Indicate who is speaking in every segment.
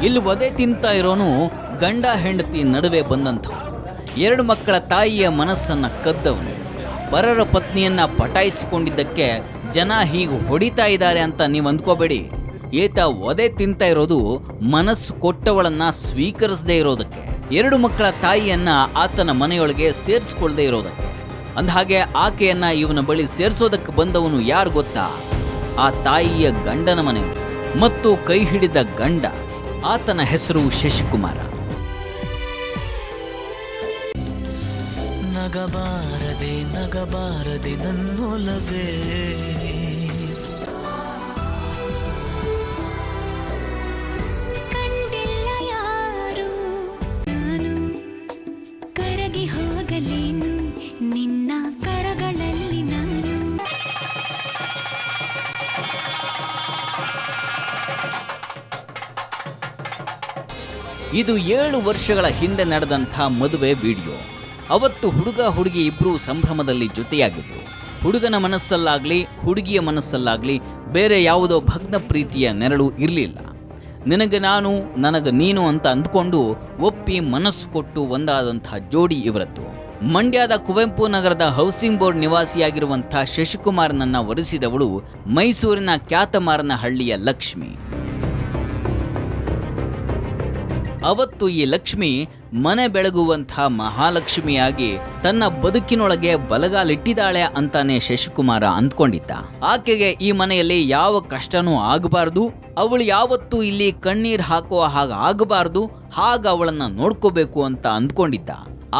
Speaker 1: ಇಲ್ಲಿ ವಧೆ ತಿಂತ ಇರೋನು ಗಂಡ ಹೆಂಡತಿ ನಡುವೆ ಬಂದಂಥವನು, 2 ಮಕ್ಕಳ ತಾಯಿಯ ಮನಸ್ಸನ್ನ ಕದ್ದವನು. ಪರರ ಪತ್ನಿಯನ್ನ ಪಟಾಯಿಸಿಕೊಂಡಿದ್ದಕ್ಕೆ ಜನ ಹೀಗೆ ಹೊಡಿತಾ ಇದ್ದಾರೆ ಅಂತ ನೀವು ಅಂದ್ಕೋಬೇಡಿ. ಈತ ವಧೆ ತಿಂತ ಇರೋದು ಮನಸ್ಸು ಕೊಟ್ಟವಳನ್ನ ಸ್ವೀಕರಿಸದೇ ಇರೋದಕ್ಕೆ, 2 ಮಕ್ಕಳ ತಾಯಿಯನ್ನ ಆತನ ಮನೆಯೊಳಗೆ ಸೇರಿಸ್ಕೊಳ್ದೇ ಇರೋದಕ್ಕೆ. ಅಂದಹಾಗೆ ಆಕೆಯನ್ನ ಇವನ ಬಳಿ ಸೇರಿಸೋದಕ್ಕೆ ಬಂದವನು ಯಾರು ಗೊತ್ತಾ? ಆ ತಾಯಿಯ ಗಂಡನ ಮನೆಯವರು ಮತ್ತು ಕೈ ಹಿಡಿದ ಗಂಡ. ಆತನ ಹೆಸರು ಶಶಿಕುಮಾರ.
Speaker 2: ನಗಬಾರದೆ ನಗಬಾರದೆ ನನ್ನೊಲವೇ,
Speaker 3: ಕಂಡಿಲ್ಲ ಯಾರು ನಾನು, ಕರಗಿ ಹೋಗಲೇನು ನಿನ್ನ ಕರಗಳಲ್ಲಿ ನಾನು.
Speaker 1: ಇದು 7 ವರ್ಷಗಳ ಹಿಂದೆ ನಡೆದಂಥ ಮದುವೆ ವಿಡಿಯೋ. ಅವತ್ತು ಹುಡುಗ ಹುಡುಗಿ ಇಬ್ಬರೂ ಸಂಭ್ರಮದಲ್ಲಿ ಜೊತೆಯಾಗಿದ್ರು. ಹುಡುಗನ ಮನಸ್ಸಲ್ಲಾಗಲಿ ಹುಡುಗಿಯ ಮನಸ್ಸಲ್ಲಾಗಲಿ ಬೇರೆ ಯಾವುದೋ ಭಗ್ನ ಪ್ರೀತಿಯ ನೆರಳು ಇರಲಿಲ್ಲ. ನಿನಗೆ ನಾನು ನನಗೆ ನೀನು ಅಂತ ಅಂದ್ಕೊಂಡು ಒಪ್ಪಿ ಮನಸ್ಸು ಕೊಟ್ಟು ಒಂದಾದಂಥ ಜೋಡಿ ಇವರದ್ದು. ಮಂಡ್ಯದ ಕುವೆಂಪು ನಗರದ ಹೌಸಿಂಗ್ ಬೋರ್ಡ್ ನಿವಾಸಿಯಾಗಿರುವಂಥ ಶಶಿಕುಮಾರನನ್ನ ವರಿಸಿದವಳು ಮೈಸೂರಿನ ಕ್ಯಾತಮಾರನಹಳ್ಳಿಯ ಲಕ್ಷ್ಮಿ. ಅವತ್ತು ಈ ಲಕ್ಷ್ಮಿ ಮನೆ ಬೆಳಗುವಂಥ ಮಹಾಲಕ್ಷ್ಮಿಯಾಗಿ ತನ್ನ ಬದುಕಿನೊಳಗೆ ಬಲಗಾಲಿಟ್ಟಿದ್ದಾಳೆ ಅಂತಾನೆ ಶಶಿಕುಮಾರ ಅಂದ್ಕೊಂಡಿದ್ದ. ಆಕೆಗೆ ಈ ಮನೆಯಲ್ಲಿ ಯಾವ ಕಷ್ಟನೂ ಆಗಬಾರ್ದು, ಅವಳು ಯಾವತ್ತೂ ಇಲ್ಲಿ ಕಣ್ಣೀರು ಹಾಕುವ ಹಾಗೆ ಆಗಬಾರ್ದು, ಹಾಗ ಅವಳನ್ನ ನೋಡ್ಕೋಬೇಕು ಅಂತ ಅಂದ್ಕೊಂಡಿದ್ದ.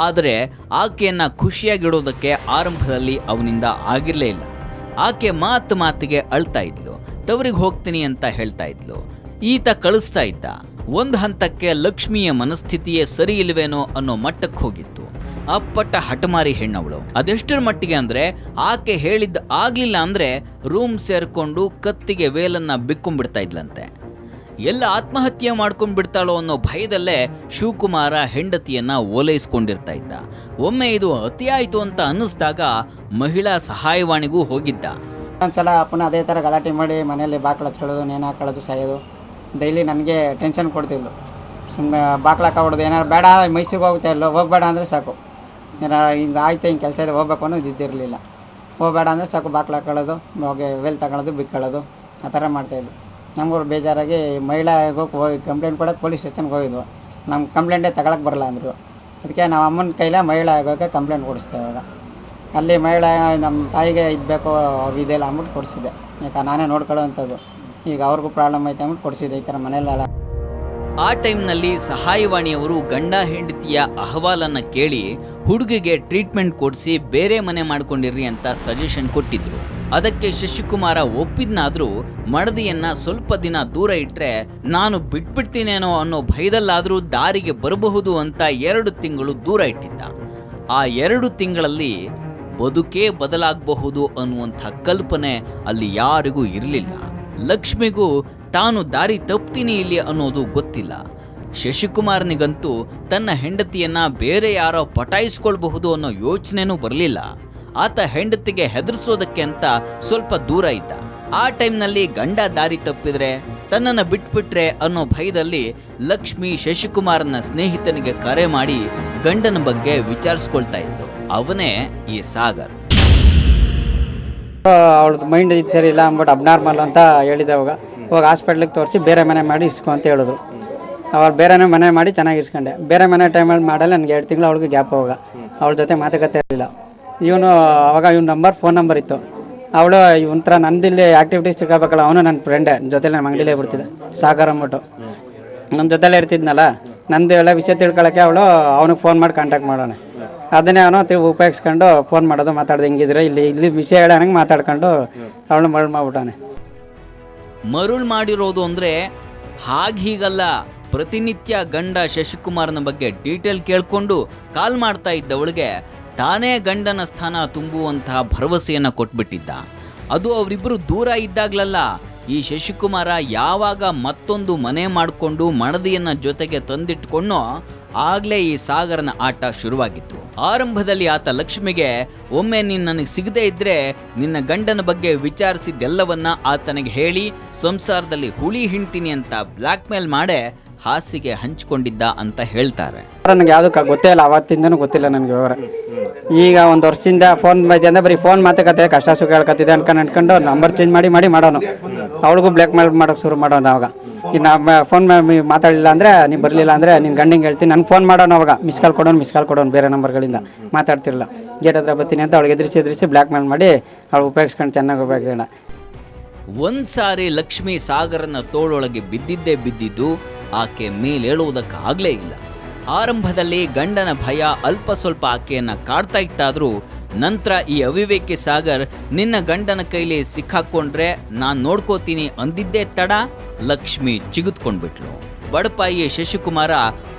Speaker 1: ಆದರೆ ಆಕೆಯನ್ನ ಖುಷಿಯಾಗಿಡೋದಕ್ಕೆ ಆರಂಭದಲ್ಲಿ ಅವನಿಂದ ಆಗಿರಲೇ ಇಲ್ಲ. ಆಕೆ ಮಾತಿಗೆ ಅಳ್ತಾ ಇದ್ಲು, ತವರಿಗೆ ಹೋಗ್ತೀನಿ ಅಂತ ಹೇಳ್ತಾ ಇದ್ಲು. ಈತ ಕಳಿಸ್ತಾ ಇದ್ದ. ಒಂದು ಹಂತಕ್ಕೆ ಲಕ್ಷ್ಮಿಯ ಮನಸ್ಥಿತಿಯೇ ಸರಿ ಇಲ್ವೇನೋ ಅನ್ನೋ ಮಟ್ಟಕ್ಕೆ ಹೋಗಿತ್ತು. ಅಪ್ಪಟ್ಟ ಹಠಮಾರಿ ಹೆಣ್ಣವಳು. ಅದೆಷ್ಟರ ಮಟ್ಟಿಗೆ ಅಂದ್ರೆ ಆಕೆ ಹೇಳಿದ್ದ ಆಗ್ಲಿಲ್ಲ ಅಂದ್ರೆ ರೂಮ್ ಸೇರ್ಕೊಂಡು ಕತ್ತಿಗೆ ವೇಲನ್ನ ಬಿಕ್ಕೊಂಡ್ಬಿಡ್ತಾ ಇದ್ಲಂತೆ. ಎಲ್ಲ ಆತ್ಮಹತ್ಯೆ ಮಾಡ್ಕೊಂಡ್ ಬಿಡ್ತಾಳೋ ಅನ್ನೋ ಭಯದಲ್ಲೇ ಶಿವಕುಮಾರ ಹೆಂಡತಿಯನ್ನ ಓಲೈಸ್ಕೊಂಡಿರ್ತಾ ಇದ್ದ. ಒಮ್ಮೆ ಇದು ಅತಿಯಾಯಿತು ಅಂತ ಅನ್ನಿಸ್ದಾಗ ಮಹಿಳಾ ಸಹಾಯವಾಣಿಗೂ ಹೋಗಿದ್ದ.
Speaker 4: ಒಂದ್ಸಲ ಪುನಃ ಅದೇ ಥರ ಗಲಾಟೆ ಮಾಡಿ ಮನೆಯಲ್ಲಿ ಬಾಕ್ಲ ಹಚ್ಕೊಳ್ಳೋದು, ನೇಣು ಹಾಕೊಳ್ಳೋದು, ಸಾಯೋದು. ಡೈಲಿ ನನಗೆ ಟೆನ್ಷನ್ ಕೊಡ್ತಿದ್ಲು. ಸುಮ್ಮನೆ ಬಾಕ್ಲಾಕ ಹೊಡೆದು ಏನಾರು ಬೇಡ ಮೈಸೂರಿಗೆ ಹೋಗ್ತಾ ಇಲ್ಲೋ, ಹೋಗಬೇಡ ಅಂದರೆ ಸಾಕು, ಏನಾರು ಹಿಂಗೆ ಆಯ್ತು ಹಿಂಗೆ ಕೆಲಸ ಇದೆ ಹೋಗ್ಬೇಕು ಅನ್ನೋದು ಇದ್ದಿರಲಿಲ್ಲ. ಹೋಗಬೇಡ ಅಂದರೆ ಸಾಕು ಬಾಕ್ಲ ಹಾಕೊಳ್ಳೋದು, ಹೋಗಿ ವೇಲ್ ತಗೊಳ್ಳೋದು, ಬಿಕ್ಕೊಳ್ಳೋದು, ಆ ಥರ ಮಾಡ್ತಾಯಿದ್ಲು. ನಮಗೂ ಬೇಜಾರಾಗಿ ಮಹಿಳೆಗೆ ಹೋಗಿ ಕಂಪ್ಲೇಂಟ್ ಕೊಡೋಕೆ ಪೊಲೀಸ್ ಸ್ಟೇಷನ್ಗೆ ಹೋಗಿದ್ವು. ನಮ್ಮ ಕಂಪ್ಲೇಂಟೇ ತಗೊಳಕ್ಕೆ ಬರಲ್ಲ ಅಂದರು. ಅದಕ್ಕೆ ನಾವು ಅಮ್ಮನ ಕೈಲೇ ಮಹಿಳೆ ಆಗೋಕ್ಕೆ ಕಂಪ್ಲೇಂಟ್ ಕೊಡಿಸ್ತೇವೆ. ಇವಾಗ ಅಲ್ಲಿ ಮಹಿಳೆ ನಮ್ಮ ತಾಯಿಗೆ ಇದ್ಬೇಕು ಇದೆಲ್ಲ ಅಂದ್ಬಿಟ್ಟು ಕೊಡಿಸಿದೆ. ಯಾಕೆ ನಾನೇ ನೋಡ್ಕೊಳ್ಳೋ ಅಂಥದ್ದು. ಈಗ ಅವ್ರಿಗೂ ಪ್ರಾಬ್ಲಮ್ ಐತೆ ಅಂದ್ಬಿಟ್ಟು ಕೊಡಿಸಿದೆ ಈ ಥರ ಮನೆಯಲ್ಲೆಲ್ಲ.
Speaker 1: ಆ ಟೈಮ್ನಲ್ಲಿ ಸಹಾಯವಾಣಿಯವರು ಗಂಡ ಹೆಂಡತಿಯ ಅಹವಾಲನ್ನು ಕೇಳಿ ಹುಡುಗಿಗೆ ಟ್ರೀಟ್ಮೆಂಟ್ ಕೊಡಿಸಿ ಬೇರೆ ಮನೆ ಮಾಡ್ಕೊಂಡಿರ್ರಿ ಅಂತ ಸಜೆಷನ್ ಕೊಟ್ಟಿದ್ರು. ಅದಕ್ಕೆ ಶಶಿಕುಮಾರ ಒಪ್ಪಿದ್ನಾದ್ರೂ ಮಡದಿಯನ್ನ ಸ್ವಲ್ಪ ದಿನ ದೂರ ಇಟ್ಟರೆ ನಾನು ಬಿಟ್ಬಿಡ್ತೀನೇನೋ ಅನ್ನೋ ಭಯದಲ್ಲಾದರೂ ದಾರಿಗೆ ಬರಬಹುದು ಅಂತ 2 ತಿಂಗಳು ದೂರ ಇಟ್ಟಿದ್ದ. ಆ 2 ತಿಂಗಳಲ್ಲಿ ಬದುಕೇ ಬದಲಾಗಬಹುದು ಅನ್ನುವಂಥ ಕಲ್ಪನೆ ಅಲ್ಲಿ ಯಾರಿಗೂ ಇರಲಿಲ್ಲ. ಲಕ್ಷ್ಮಿಗೂ ತಾನು ದಾರಿ ತಪ್ತೀನಿ ಇಲ್ಲಿ ಅನ್ನೋದು ಗೊತ್ತಿಲ್ಲ. ಶಶಿಕುಮಾರನಿಗಂತೂ ತನ್ನ ಹೆಂಡತಿಯನ್ನ ಬೇರೆ ಯಾರೋ ಪಟಾಯಿಸ್ಕೊಳ್ಬಹುದು ಅನ್ನೋ ಯೋಚನೆನೂ ಬರಲಿಲ್ಲ. ಆತ ಹೆಂಡತಿಗೆ ಹೆದರ್ಸೋದಕ್ಕೆ ಅಂತ ಸ್ವಲ್ಪ ದೂರ ಇದ್ದ. ಆ ಟೈಮ್ನಲ್ಲಿ ಗಂಡ ದಾರಿ ತಪ್ಪಿದ್ರೆ ತನ್ನನ್ನು ಬಿಟ್ಬಿಟ್ರೆ ಅನ್ನೋ ಭಯದಲ್ಲಿ ಲಕ್ಷ್ಮಿ ಶಶಿಕುಮಾರನ ಸ್ನೇಹಿತನಿಗೆ ಕರೆ ಮಾಡಿ ಗಂಡನ ಬಗ್ಗೆ ವಿಚಾರಿಸ್ಕೊಳ್ತಾ ಇದ್ಲು. ಅವನೇ ಈ ಸಾಗರ್.
Speaker 4: ಅವಳದ್ದು ಮೈಂಡ್ ಇದು ಸರಿ ಇಲ್ಲ ಅಂದ್ಬಿಟ್ಟು ಅಬ್ನಾರ್ಮಲ್ ಅಂತ ಹೇಳಿದೆ. ಹೋಗಿ ಹಾಸ್ಪಿಟ್ಲಿಗೆ ತೋರಿಸಿ ಬೇರೆ ಮನೆ ಮಾಡಿ ಇಸ್ಕೊ ಅಂತ ಹೇಳಿದ್ರು. ಅವಳು ಬೇರೆನೇ ಮನೆ ಮಾಡಿ ಚೆನ್ನಾಗಿ ಇಸ್ಕೊಂಡೆ. ಬೇರೆ ಮನೆ ಟೈಮಲ್ಲಿ ಮಾಡಲ್ಲ. ನನಗೆ 2 ತಿಂಗಳು ಅವಳಿಗೆ ಗ್ಯಾಪ್. ಅವಳ ಜೊತೆ ಮಾತುಕತೆ ಇರಲಿಲ್ಲ. ಇವನು ಇವನ ಫೋನ್ ನಂಬರ್ ಇತ್ತು. ಅವಳು ಒಂಥರ ನಂದಿಲ್ಲಿ ಆ್ಯಕ್ಟಿವಿಟೀಸ್ ಸಿಗಬೇಕಲ್ಲ, ಅವನು ನನ್ನ ಫ್ರೆಂಡೇ ಜೊತೆಲಿ ನಮ್ಮ ಅಂಗಡಿಲೇ ಬರ್ತಿದ್ದೆ, ಸಾಗರ್ ಅಂದ್ಬಿಟ್ಟು ನಮ್ಮ ಜೊತೆಲೇ ಇರ್ತಿದ್ನಲ್ಲ. ನಂದು ಎಲ್ಲ ವಿಷಯ ತಿಳ್ಕೊಳ್ಳೋಕ್ಕೆ ಅವನಿಗೆ ಫೋನ್ ಮಾಡಿ ಕಾಂಟ್ಯಾಕ್ಟ್ ಮಾಡೋಣ. ಅದನ್ನೇ ಅವನು ಉಪಯೋಗಿಸ್ಕೊಂಡು ಫೋನ್ ಮಾಡೋದು, ಮಾತಾಡೋದು, ಹಿಂಗಿದ್ರೆ ಇಲ್ಲಿ ವಿಷಯ ಹೇಳೋಂಗೆ ಮಾತಾಡ್ಕೊಂಡು ಅವಳು ಮರಳು ಮಾಡ್ಬಿಟ್ಟಾನೆ.
Speaker 1: ಮರುಳು ಮಾಡಿರೋದು ಅಂದರೆ ಹೀಗಲ್ಲ. ಪ್ರತಿನಿತ್ಯ ಗಂಡ ಶಶಿಕುಮಾರನ ಬಗ್ಗೆ ಡೀಟೇಲ್ ಕೇಳಿಕೊಂಡು ಕಾಲ್ ಮಾಡ್ತಾ ಇದ್ದವಳಿಗೆ ತಾನೇ ಗಂಡನ ಸ್ಥಾನ ತುಂಬುವಂತಹ ಭರವಸೆಯನ್ನು ಕೊಟ್ಬಿಟ್ಟಿದ್ದ. ಅದು ಅವರಿಬ್ಬರು ದೂರ ಇದ್ದಾಗಲಲ್ಲ. ಈ ಶಶಿಕುಮಾರ ಯಾವಾಗ ಮತ್ತೊಂದು ಮನೆ ಮಾಡಿಕೊಂಡು ಮಡದಿಯನ್ನು ಜೊತೆಗೆ ತಂದಿಟ್ಕೊಂಡೋ ಆಗ್ಲೇ ಈ ಸಾಗರನ ಆಟ ಶುರುವಾಗಿತ್ತು. ಆರಂಭದಲ್ಲಿ ಆತ ಲಕ್ಷ್ಮಿಗೆ ಒಮ್ಮೆ ನೀನ್ ನನಗೆ ಸಿಗದೇ ಇದ್ರೆ ನಿನ್ನ ಗಂಡನ ಬಗ್ಗೆ ವಿಚಾರಿಸಿದ್ದೆಲ್ಲವನ್ನ ಆತನಿಗೆ ಹೇಳಿ ಸಂಸಾರದಲ್ಲಿ ಹುಳಿ ಹಿಂಡ್ತೀನಿ ಅಂತ ಬ್ಲ್ಯಾಕ್ ಮೇಲ್ ಮಾಡೇ ಹಾಸಿಗೆ ಹಂಚಿಕೊಂಡಿದ್ದ ಅಂತ ಹೇಳ್ತಾರೆ.
Speaker 4: ನನಗೆ ಯಾವುದಕ್ಕೆ ಗೊತ್ತೇ ಇಲ್ಲ, ಅವತ್ತಿಂದನೂ ಗೊತ್ತಿಲ್ಲ ನನಗೆ ವಿವರ. ಈಗ ಒಂದು ವರ್ಷದಿಂದ ಫೋನ್ ಅಂದ್ರೆ ಬರೀ ಫೋನ್ ಮಾತುಕತೆ ಕಷ್ಟ ಸುಖ ಹೇಳ್ಕತ್ತಿದೆ ಅನ್ಕೊಂಡು ನಂಬರ್ ಚೇಂಜ್ ಮಾಡಿ ಮಾಡೋನು. ಅವಳಿಗೂ ಬ್ಲ್ಯಾಕ್ ಮೇಲ್ ಮಾಡೋಕೆ ಶುರು ಮಾಡೋನು. ಅವಾಗ ಇನ್ನು ಫೋನ್ ಮಾತಾಡಲಿಲ್ಲ ಅಂದರೆ ನೀವು ಬರಲಿಲ್ಲ ಅಂದರೆ ನಿನ್ನ ಗಂಡಿಗೆ ಹೇಳ್ತೀನಿ, ನನಗೆ ಫೋನ್ ಮಾಡೋನು. ಅವಾಗ ಮಿಸ್ ಕಾಲ್ ಕೊಡೋನು ಬೇರೆ ನಂಬರ್ಗಳಿಂದ ಮಾತಾಡ್ತಿರಲಿಲ್ಲ. ಗೇಟ್ ಹತ್ರ ಬರ್ತೀನಿ ಅಂತ ಅವಳಿಗೆ ಎದುರಿಸಿ ಬ್ಲ್ಯಾಕ್ ಮೇಲ್ ಮಾಡಿ ಅವಳು ಉಪಯೋಗಿಸ್ಕೊಂಡು ಚೆನ್ನಾಗಿ ಉಪಯೋಗಿಸೋಣ.
Speaker 1: ಒಂದ್ಸಾರಿ ಲಕ್ಷ್ಮಿ ಸಾಗರನ ತೋಳೊಳಗೆ ಬಿದ್ದಿದ್ದು ಆಕೆ ಮೇಲೇಳುವುದಕ್ಕಾಗಲೇ ಇಲ್ಲ. ಆರಂಭದಲ್ಲಿ ಗಂಡನ ಭಯ ಅಲ್ಪ ಸ್ವಲ್ಪ ಆಕೆಯನ್ನ ಕಾಡ್ತಾ ಇತ್ತಾದ್ರೂ ನಂತರ ಈ ಅವಿವೇಕಿ ಸಾಗರ್ ನಿನ್ನ ಗಂಡನ ಕೈಲಿ ಸಿಕ್ಕಾಕೊಂಡ್ರೆ ನಾನ್ ನೋಡ್ಕೋತೀನಿ ಅಂದಿದ್ದೇ ತಡ ಲಕ್ಷ್ಮಿ ಚಿಗುತ್ಕೊಂಡ್ಬಿಟ್ಲು. ಬಡಪಾಯಿ ಶಶಿಕುಮಾರ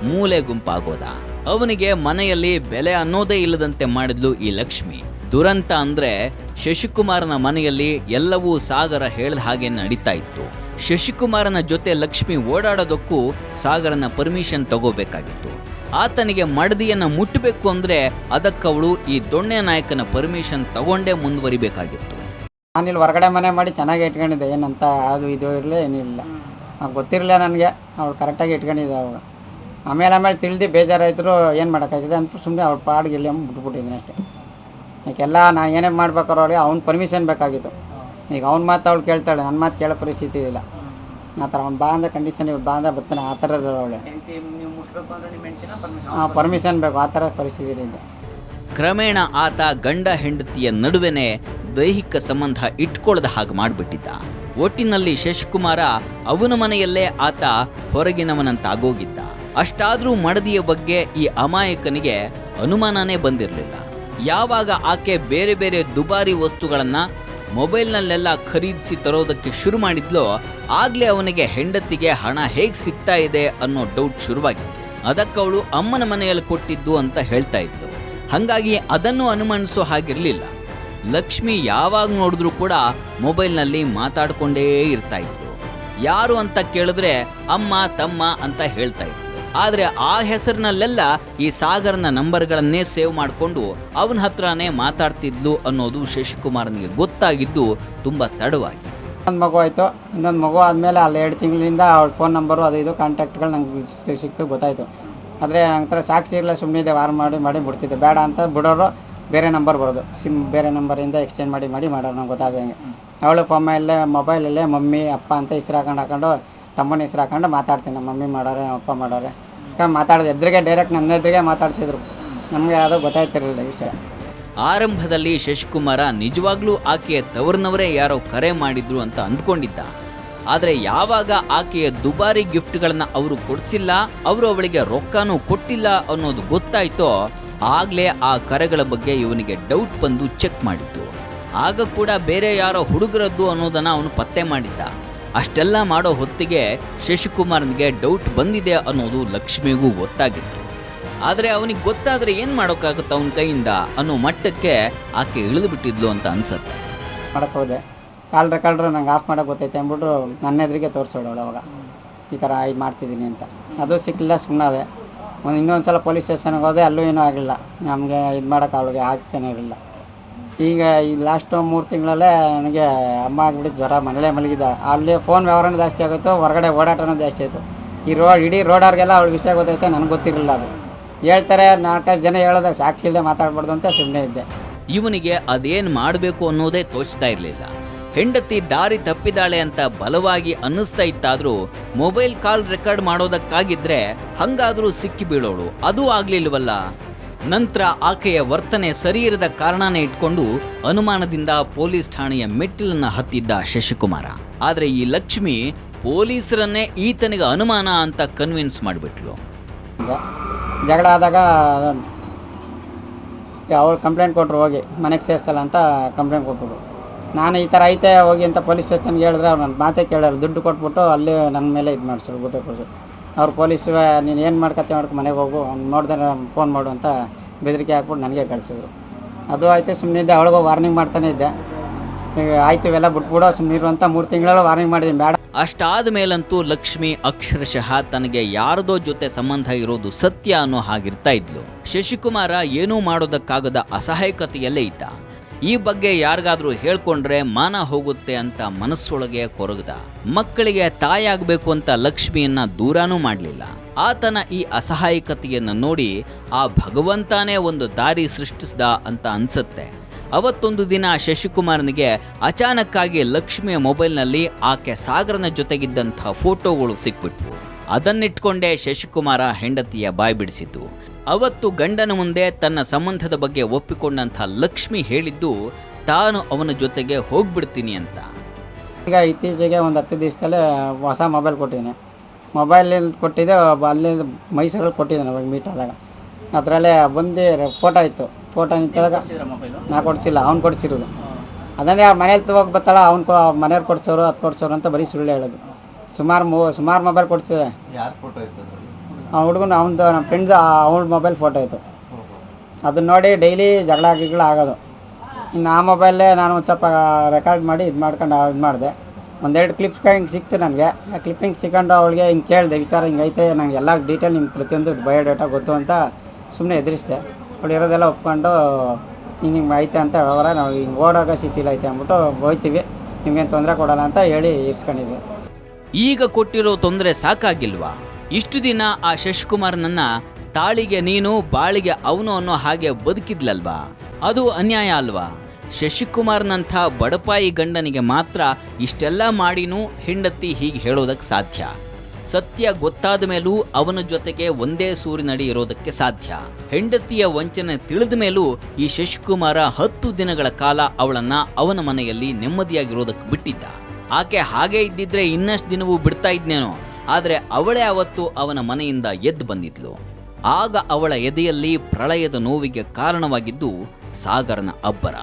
Speaker 1: ಮೂಲೆ ಗುಂಪಾಗೋದ. ಅವನಿಗೆ ಮನೆಯಲ್ಲಿ ಬೆಲೆ ಅನ್ನೋದೇ ಇಲ್ಲದಂತೆ ಮಾಡಿದ್ಲು ಈ ಲಕ್ಷ್ಮಿ. ದುರಂತ ಅಂದ್ರೆ ಶಶಿಕುಮಾರನ ಮನೆಯಲ್ಲಿ ಎಲ್ಲವೂ ಸಾಗರ ಹೇಳ್ದ ಹಾಗೆ ನಡೀತಾ ಇತ್ತು. ಶಶಿಕುಮಾರನ ಜೊತೆ ಲಕ್ಷ್ಮಿ ಓಡಾಡೋದಕ್ಕೂ ಸಾಗರನ ಪರ್ಮಿಷನ್ ತಗೋಬೇಕಾಗಿತ್ತು. ಆತನಿಗೆ ಮಡದಿಯನ್ನ ಮುಟ್ಟಬೇಕು ಅಂದ್ರೆ ಅದಕ್ಕವಳು ಈ ದೊಣ್ಣೆ ನಾಯಕನ ಪರ್ಮಿಷನ್ ತಗೊಂಡೇ ಮುಂದುವರಿಬೇಕಾಗಿತ್ತು.
Speaker 4: ನಾನಿಲ್ಲಿ ಹೊರಗಡೆ ಮನೆ ಮಾಡಿ ಚೆನ್ನಾಗಿ ಇಟ್ಕೊಂಡಿದ್ದೆ, ಏನಂತ ಅದು ಇದು ಇರಲಿ ಏನಿಲ್ಲ, ಗೊತ್ತಿರಲಿಲ್ಲ ನನಗೆ. ಅವಳು ಕರೆಕ್ಟಾಗಿ ಇಟ್ಕೊಂಡಿದ್ದೆ. ಅವಾಗ ಆಮೇಲೆ ತಿಳಿದು ಬೇಜಾರಾಯ್ತರು ಏನು ಮಾಡೋಕ್ಕಾಗ್ತದೆ ಅಂತ ಸುಮ್ಮನೆ ಅವ್ಳ ಪಾಡಿಗೆ ಇಲ್ಲಿ ಬಿಟ್ಬಿಟ್ಟಿದ್ದೀನಿ ಅಷ್ಟೇ. ಈಗೆಲ್ಲ ನಾ ಏನೇ ಮಾಡ್ಬೇಕಾರೋ ಅವಳಿಗೆ ಅವ್ನ ಪರ್ಮಿಷನ್ ಬೇಕಾಗಿತ್ತು. ಈಗ ಅವ್ನ ಮಾತು ಅವಳು ಕೇಳ್ತಾಳೆ, ನನ್ನ ಮಾತು ಕೇಳೋ ಪರಿಸ್ಥಿತಿ ಇಲ್ಲ. ಆ ಥರ ಅವ್ನು ಬಾ ಅಂದರೆ ಕಂಡೀಷನ್ ಇವ್ರು ಬಾ ಅಂದರೆ ಬರ್ತಾನೆ, ಆ ಥರದ ಅವಳೆ ಪರ್ಮಿಷನ್ ಬೇಕು, ಆ ಥರ ಪರಿಸ್ಥಿತಿ ಇದೆ.
Speaker 1: ಕ್ರಮೇಣ ಆತ ಗಂಡ ಹೆಂಡತಿಯ ನಡುವೆನೆ ದೈಹಿಕ ಸಂಬಂಧ ಇಟ್ಕೊಳ್ಳದ ಹಾಗೆ ಮಾಡಿಬಿಟ್ಟಿದ್ದ. ಒಟ್ಟಿನಲ್ಲಿ ಶಶಿಕುಮಾರ ಅವನ ಮನೆಯಲ್ಲೇ ಆತ ಹೊರಗಿನವನಂತಾಗೋಗಿದ್ದ. ಅಷ್ಟಾದ್ರೂ ಮಡದಿಯ ಬಗ್ಗೆ ಈ ಅಮಾಯಕನಿಗೆ ಅನುಮಾನನೇ ಬಂದಿರಲಿಲ್ಲ. ಯಾವಾಗ ಆಕೆ ಬೇರೆ ಬೇರೆ ದುಬಾರಿ ವಸ್ತುಗಳನ್ನ ಮೊಬೈಲ್ನಲ್ಲೆಲ್ಲ ಖರೀದಿಸಿ ತರೋದಕ್ಕೆ ಶುರು ಮಾಡಿದ್ಲೋ ಆಗ್ಲೇ ಅವನಿಗೆ ಹೆಂಡತಿಗೆ ಹಣ ಹೇಗೆ ಸಿಗ್ತಾ ಇದೆ ಅನ್ನೋ ಡೌಟ್ ಶುರುವಾಗಿತ್ತು. ಅದಕ್ಕವಳು ಅಮ್ಮನ ಮನೆಯಲ್ಲಿ ಕೊಟ್ಟಿದ್ದು ಅಂತ ಹೇಳ್ತಾ ಇದ್ಲು. ಹಾಗಾಗಿ ಅದನ್ನು ಅನುಮಾನಿಸೋ ಹಾಗಿರಲಿಲ್ಲ. ಲಕ್ಷ್ಮಿ ಯಾವಾಗ ನೋಡಿದ್ರೂ ಕೂಡ ಮೊಬೈಲ್ನಲ್ಲಿ ಮಾತಾಡ್ಕೊಂಡೇ ಇರ್ತಾ ಇದ್ಲು. ಯಾರು ಅಂತ ಕೇಳಿದ್ರೆ ಅಮ್ಮ ತಮ್ಮ ಅಂತ ಹೇಳ್ತಾ ಇದ್ಲು. ಆದರೆ ಆ ಹೆಸರಿನಲ್ಲೆಲ್ಲ ಈ ಸಾಗರನ ನಂಬರ್ಗಳನ್ನೇ ಸೇವ್ ಮಾಡಿಕೊಂಡು ಅವನ ಹತ್ರನೇ ಮಾತಾಡ್ತಿದ್ಲು ಅನ್ನೋದು ಶಶಿಕುಮಾರನಿಗೆ ಗೊತ್ತಾಗಿದ್ದು ತುಂಬ ತಡವಾಗಿ.
Speaker 4: ಒಂದು ಮಗು ಆಯಿತು. ಇನ್ನೊಂದು ಮಗು ಆದಮೇಲೆ ಅಲ್ಲಿ 2 ತಿಂಗಳಿಂದ ಅವಳ ಫೋನ್ ನಂಬರು ಅದು ಇದು ಕಾಂಟ್ಯಾಕ್ಟ್ಗಳು ನಂಗೆ ಸಿಕ್ತು, ಗೊತ್ತಾಯಿತು. ಆದರೆ ನಂತರ ಸಾಕ್ಷಿ ಇರಲ್ಲ, ಸುಮ್ಮನೆ ವಾರ ಮಾಡಿ ಬಿಡ್ತಿದ್ದೆ. ಬೇಡ ಅಂತ ಬಿಡೋರು ಬೇರೆ ನಂಬರ್ ಬರೋದು, ಸಿಮ್ ಬೇರೆ ನಂಬರಿಂದ ಎಕ್ಸ್ಚೇಂಜ್ ಮಾಡಿ ಮಾಡೋರು ನಂಗೆ ಗೊತ್ತಾಗಂಗೆ. ಅವಳು ಫೋನಲ್ಲೇ ಮೊಬೈಲಲ್ಲೇ ಮಮ್ಮಿ ಅಪ್ಪ ಅಂತ ಹೆಸ್ರು ಹಾಕೊಂಡು ತಮ್ಮನ ಹೆಸ್ರು ಹಾಕೊಂಡು ಮಾತಾಡ್ತೀನಿ. ನಮ್ಮ ಮಮ್ಮಿ ಮಾಡೋರೆ, ನಮ್ಮ ಅಪ್ಪ ಮಾಡೋರೆ ಮಾತಾಡಿದೆ. ಎದುರಿಗೆ ಡೈರೆಕ್ಟ್ ನನ್ನ ಎದುರಿಗೆ ಮಾತಾಡ್ತಿದ್ರು. ನಮಗೆ ಯಾವುದೋ ಗೊತ್ತಾಯ್ತಿರಲಿಲ್ಲ ವಿಷಯ.
Speaker 1: ಆರಂಭದಲ್ಲಿ ಶಶಿಕುಮಾರ ನಿಜವಾಗ್ಲೂ ಆಕೆಯ ತವರಿನವರೇ ಯಾರೋ ಕರೆ ಮಾಡಿದ್ರು ಅಂತ ಅಂದ್ಕೊಂಡಿದ್ದ. ಆದರೆ ಯಾವಾಗ ಆಕೆಯ ದುಬಾರಿ ಗಿಫ್ಟ್ಗಳನ್ನ ಅವರು ಕೊಡಿಸಿಲ್ಲ, ಅವರು ಅವಳಿಗೆ ರೊಕ್ಕನೂ ಕೊಟ್ಟಿಲ್ಲ ಅನ್ನೋದು ಗೊತ್ತಾಯ್ತೋ ಆಗ್ಲೇ ಆ ಕರೆಗಳ ಬಗ್ಗೆ ಇವನಿಗೆ ಡೌಟ್ ಬಂದು ಚೆಕ್ ಮಾಡಿತ್ತು. ಆಗ ಕೂಡ ಬೇರೆ ಯಾರೋ ಹುಡುಗರದ್ದು ಅನ್ನೋದನ್ನ ಅವನು ಪತ್ತೆ ಮಾಡಿದ್ದ. ಅಷ್ಟೆಲ್ಲ ಮಾಡೋ ಹೊತ್ತಿಗೆ ಶಶಿಕುಮಾರನಿಗೆ ಡೌಟ್ ಬಂದಿದೆ ಅನ್ನೋದು ಲಕ್ಷ್ಮಿಗೂ ಗೊತ್ತಾಗಿತ್ತು. ಆದರೆ ಅವನಿಗೆ ಗೊತ್ತಾದರೆ ಏನು ಮಾಡೋಕ್ಕಾಗುತ್ತೆ ಅವನ ಕೈಯಿಂದ ಅನ್ನೋ ಮಟ್ಟಕ್ಕೆ ಆಕೆ ಇಳಿದು ಬಿಟ್ಟಿದ್ಲು ಅಂತ ಅನ್ಸುತ್ತೆ.
Speaker 4: ಮಾಡಕ್ಕೆ ಹೋದೆ, ಕಾಲ್ಡ್ರೆ ನಂಗೆ ಆಫ್ ಮಾಡೋಕೆ ಗೊತ್ತೈತೆ ಅಂದ್ಬಿಟ್ಟು ನನ್ನ ಎದುರಿಗೆ ತೋರಿಸೋಳು ಅವಾಗ, ಈ ಥರ ಇದು ಮಾಡ್ತಿದ್ದೀನಿ ಅಂತ. ಅದು ಸಿಕ್ಕಿಲ್ಲ, ಸುಮ್ಮನೆ ಇನ್ನೊಂದು ಸಲ ಪೊಲೀಸ್ ಸ್ಟೇಷನ್ಗೆ ಹೋದೆ, ಅಲ್ಲೂ ಏನೂ ಆಗಲಿಲ್ಲ. ನಮಗೆ ಇದು ಮಾಡೋಕೆ ಅವಳಿಗೆ ಆಗ್ತಾನೆ ಇರಲಿಲ್ಲ. ಈಗ ಈ ಲಾಸ್ಟ್ 3 ತಿಂಗಳಲ್ಲೇ ನನಗೆ ಅಮ್ಮ ಆಗಿಬಿಟ್ಟು ಜ್ವರ, ಮನೇಲೇ ಮಲಗಿದ್ದ. ಅಲ್ಲಿ ಫೋನ್ ವ್ಯವಹಾರನೂ ಜಾಸ್ತಿ ಆಗೋಯ್ತು, ಹೊರಗಡೆ ಓಡಾಟನೂ ಜಾಸ್ತಿ ಆಯಿತು. ಈ ಇಡೀ ರೋಡವ್ರಿಗೆಲ್ಲ ಅವಳಿಗೆ ವಿಷಯ ಗೊತ್ತೈತೆ, ನನಗೆ ಗೊತ್ತಿರಲಿಲ್ಲ. ಅದು ಹೇಳ್ತಾರೆ, 4-5 ಜನ ಹೇಳೋದಾಗ ಸಾಕ್ಷಿ ಇಲ್ಲದೆ ಮಾತಾಡ್ಬಾರ್ದು ಅಂತ ಸುಮ್ಮನೆ ಇದ್ದೆ.
Speaker 1: ಇವನಿಗೆ ಅದೇನು ಮಾಡಬೇಕು ಅನ್ನೋದೇ ತೋಚ್ತಾ ಇರಲಿಲ್ಲ. ಹೆಂಡತಿ ದಾರಿ ತಪ್ಪಿದಾಳೆ ಅಂತ ಬಲವಾಗಿ ಅನ್ನಿಸ್ತಾ ಇತ್ತಾದ್ರೂ ಮೊಬೈಲ್ ಕಾಲ್ ರೆಕಾರ್ಡ್ ಮಾಡೋದಕ್ಕಾಗಿದ್ರೆ ಹಂಗಾದ್ರೂ ಸಿಕ್ಕಿ ಬೀಳೋಳು, ಅದೂ ಆಗ್ಲಿಲ್ವಲ್ಲ. ನಂತರ ಆಕೆಯ ವರ್ತನೆ ಸರಿ ಇರದ ಕಾರಣನೇ ಇಟ್ಕೊಂಡು ಅನುಮಾನದಿಂದ ಪೊಲೀಸ್ ಠಾಣೆಯ ಮೆಟ್ಟಿಲನ್ನ ಹತ್ತಿದ್ದ ಶಶಿಕುಮಾರ. ಆದ್ರೆ ಈ ಲಕ್ಷ್ಮಿ ಪೊಲೀಸರನ್ನೇ ಈತನಿಗೆ ಅನುಮಾನ ಅಂತ ಕನ್ವಿನ್ಸ್ ಮಾಡಿಬಿಟ್ಲು.
Speaker 4: ಜಗಳ ಆದಾಗ ಅವ್ರು ಕಂಪ್ಲೇಂಟ್ ಕೊಟ್ಟರು, ಹೋಗಿ ಮನೆಗೆ ಸೇರಿಸಲ್ಲ ಅಂತ ಕಂಪ್ಲೇಂಟ್ ಕೊಟ್ಬಿಟ್ರು. ನಾನು ಈ ಥರ ಐತೆ ಹೋಗಿ ಅಂತ ಪೊಲೀಸ್ ಸ್ಟೇಷನ್ಗೆ ಹೇಳಿದ್ರೆ ಅವ್ರು ನನ್ನ ಮಾತೇ ಕೇಳೋರು. ದುಡ್ಡು ಕೊಟ್ಬಿಟ್ಟು ಅಲ್ಲಿ ನನ್ನ ಮೇಲೆ ಇದು ಮಾಡಿಸೋರು, ಗುಡ್ಡೆ ಕೊಡಿಸೋರು. ಅವ್ರು ಪೊಲೀಸು ನೀನು ಏನು ಮಾಡ್ಕೊತೀವಿ ಮಾಡ್ಕೊ ಮನೆಗೆ ಹೋಗು, ಅವ್ನು ನೋಡಿದ್ರೆ ಫೋನ್ ಮಾಡು ಅಂತ ಬೆದರಿಕೆ ಹಾಕ್ಬಿಟ್ಟು ನನಗೆ ಕಳಿಸಿದ್ರು. ಅದು ಆಯಿತು, ಸುಮ್ಮನಿದ್ದೆ. ಅವಳಿಗೂ ವಾರ್ನಿಂಗ್ ಮಾಡ್ತಾನೆ ಇದ್ದೆ. ಆಯಿತು ಇವೆಲ್ಲ ಬಿಟ್ಬಿಡೋ ಸುಮ್ಮನಿರು ಅಂತ 3 ತಿಂಗಳಲ್ಲಿ ವಾರ್ನಿಂಗ್ ಮಾಡಿದ್ದೀನಿ. ಬೇಡ
Speaker 1: ಅಷ್ಟಾದ ಮೇಲಂತೂ ಲಕ್ಷ್ಮಿ ಅಕ್ಷರಶಃ ತನಗೆ ಯಾರದೋ ಜೊತೆ ಸಂಬಂಧ ಇರೋದು ಸತ್ಯ ಅನ್ನೋ ಹಾಗಿರ್ತಾ ಇದ್ಲು. ಶಶಿಕುಮಾರ ಏನೂ ಮಾಡೋದಕ್ಕಾಗದ ಅಸಹಾಯಕತೆಯಲ್ಲೇ ಇದ್ದ. ಈ ಬಗ್ಗೆ ಯಾರಿಗಾದ್ರೂ ಹೇಳ್ಕೊಂಡ್ರೆ ಮಾನ ಹೋಗುತ್ತೆ ಅಂತ ಮನಸ್ಸೊಳಗೆ ಕೊರಗದ. ಮಕ್ಕಳಿಗೆ ತಾಯಾಗಬೇಕು ಅಂತ ಲಕ್ಷ್ಮಿಯನ್ನ ದೂರಾನೂ ಮಾಡಲಿಲ್ಲ. ಆತನ ಈ ಅಸಹಾಯಕತೆಯನ್ನು ನೋಡಿ ಆ ಭಗವಂತನೇ ಒಂದು ದಾರಿ ಸೃಷ್ಟಿಸ್ದ ಅಂತ ಅನ್ಸುತ್ತೆ. ಅವತ್ತೊಂದು ದಿನ ಶಶಿಕುಮಾರನಿಗೆ ಅಚಾನಕ್ಕಾಗಿ ಲಕ್ಷ್ಮಿಯ ಮೊಬೈಲ್ನಲ್ಲಿ ಆಕೆ ಸಾಗರನ ಜೊತೆಗಿದ್ದಂಥ ಫೋಟೋಗಳು ಸಿಕ್ಬಿಟ್ವು. ಅದನ್ನಿಟ್ಕೊಂಡೇ ಶಶಿಕುಮಾರ ಹೆಂಡತಿಯ ಬಾಯಿ ಬಿಡಿಸಿತು. ಅವತ್ತು ಗಂಡನ ಮುಂದೆ ತನ್ನ ಸಂಬಂಧದ ಬಗ್ಗೆ ಒಪ್ಪಿಕೊಂಡಂಥ ಲಕ್ಷ್ಮಿ ಹೇಳಿದ್ದು ತಾನು ಅವನ ಜೊತೆಗೆ ಹೋಗ್ಬಿಡ್ತೀನಿ ಅಂತ.
Speaker 4: ಈಗ ಇತ್ತೀಚೆಗೆ ಒಂದು 10 ದಿವಸದಲ್ಲೇ ಹೊಸ ಮೊಬೈಲ್ ಕೊಟ್ಟಿದ್ದೀನಿ. ಮೊಬೈಲ್ ಕೊಟ್ಟಿದ್ದೆ ಅಲ್ಲಿ ಮೈಸೂರಲ್ಲಿ ಕೊಟ್ಟಿದ್ದಾನೆ ಅವಾಗ ಮೀಟ್ ಆದಾಗ. ಅದರಲ್ಲೇ ಬಂದು ಫೋಟೋ ಇತ್ತು. ಫೋಟೋ ನಿಂತಾಗ ನಾ ಕೊಡ್ಸಿಲ್ಲ, ಅವ್ನು ಕೊಡ್ಸಿರೋದು. ಅದನ್ನೇ ಮನೇಲಿ ಹೋಗಿ ಬರ್ತಾಳ, ಅವ್ನು ಮನೆಯವ್ರು ಕೊಡ್ಸೋರು ಅದು ಕೊಡ್ಸೋರು ಅಂತ ಬರೀ ಸುಳ್ಳು ಹೇಳೋದು. ಸುಮಾರು ಮೊಬೈಲ್ ಕೊಡ್ಸಿದೆ.
Speaker 5: ಯಾರು ಫೋಟೋ ಇತ್ತು?
Speaker 4: ಆ ಹುಡುಗನ ಅವನದು ನಮ್ಮ ಫ್ರೆಂಡ್ಸ್ ಅವಳ ಮೊಬೈಲ್ ಫೋಟೋ ಇತ್ತು. ಅದನ್ನ ನೋಡಿ ಡೈಲಿ ಜಗಳ ಆಗೋದು. ಇನ್ನು ಆ ಮೊಬೈಲೇ ನಾನು ಒಂದು ಸ್ವಲ್ಪ ರೆಕಾರ್ಡ್ ಮಾಡಿ ಇದು ಮಾಡ್ಕೊಂಡು ಇದು ಮಾಡಿದೆ. ಒಂದೆರಡು ಕ್ಲಿಪ್ಸ್ ಹಿಂಗೆ ಸಿಕ್ತು ನನಗೆ. ಆ ಕ್ಲಿಪ್ಪಿಂಗ್ ಸಿಕ್ಕೊಂಡು ಅವಳಿಗೆ ಹಿಂಗೆ ಕೇಳಿದೆ, ವಿಚಾರ ಹಿಂಗೈತೆ, ನಂಗೆ ಎಲ್ಲ ಡೀಟೇಲ್ ನಿಮ್ಮ ಪ್ರತಿಯೊಂದು ಬಯೋಡೇಟಾ ಗೊತ್ತು ಅಂತ ಸುಮ್ಮನೆ ಎದುರಿಸಿದೆ. ಅವಳು ಇರೋದೆಲ್ಲ ಒಪ್ಕೊಂಡು ಹಿಂಗೆ ಐತೆ ಅಂತ ವ್ಯವಹಾರ, ನಾವು ಹಿಂಗೆ ಓಡೋಗೋ ಸ್ಥಿತಿಲಿ ಐತೆ ಅಂದ್ಬಿಟ್ಟು ಹೋಗ್ತೀವಿ, ನಿಮಗೇನು ತೊಂದರೆ ಕೊಡೋಲ್ಲ ಅಂತ ಹೇಳಿ ಇರಿಸ್ಕೊಂಡಿದ್ವಿ.
Speaker 1: ಈಗ ಕೊಟ್ಟಿರೋ ತೊಂದರೆ ಸಾಕಾಗಿಲ್ವಾ? ಇಷ್ಟು ದಿನ ಆ ಶಶಿಕುಮಾರನನ್ನ ತಾಳಿಗೆ ನೀನು ಬಾಳಿಗೆ ಅವನು ಅನ್ನೋ ಹಾಗೆ ಬದುಕಿದ್ಲಲ್ವಾ? ಅದು ಅನ್ಯಾಯ ಅಲ್ವಾ? ಶಶಿಕುಮಾರ್ನಂಥ ಬಡಪಾಯಿ ಗಂಡನಿಗೆ ಮಾತ್ರ ಇಷ್ಟೆಲ್ಲ ಮಾಡಿನೂ ಹೆಂಡತಿ ಹೀಗೆ ಹೇಳೋದಕ್ಕೆ ಸಾಧ್ಯ. ಸತ್ಯ ಗೊತ್ತಾದ ಮೇಲೂ ಅವನ ಜೊತೆಗೆ ಒಂದೇ ಸೂರಿನಡಿ ಇರೋದಕ್ಕೆ ಸಾಧ್ಯ. ಹೆಂಡತಿಯ ವಂಚನೆ ತಿಳಿದ ಮೇಲೂ ಈ ಶಶಿಕುಮಾರ 10 ದಿನಗಳ ಕಾಲ ಅವಳನ್ನ ಅವನ ಮನೆಯಲ್ಲಿ ನೆಮ್ಮದಿಯಾಗಿರೋದಕ್ಕೆ ಬಿಟ್ಟಿದ್ದ. ಆಕೆ ಹಾಗೆ ಇದ್ದಿದ್ರೆ ಇನ್ನಷ್ಟು ದಿನವೂ ಬಿಡ್ತಾ ಇದ್ನೇನೋ. ಆದರೆ ಅವಳೇ ಅವತ್ತು ಅವನ ಮನೆಯಿಂದ ಎದ್ದು ಬಂದಿದ್ಲು. ಆಗ ಅವಳ ಎದೆಯಲ್ಲಿ ಪ್ರಳಯದ ನೋವಿಗೆ ಕಾರಣವಾಗಿದ್ದು ಸಾಗರನ ಅಬ್ಬರ.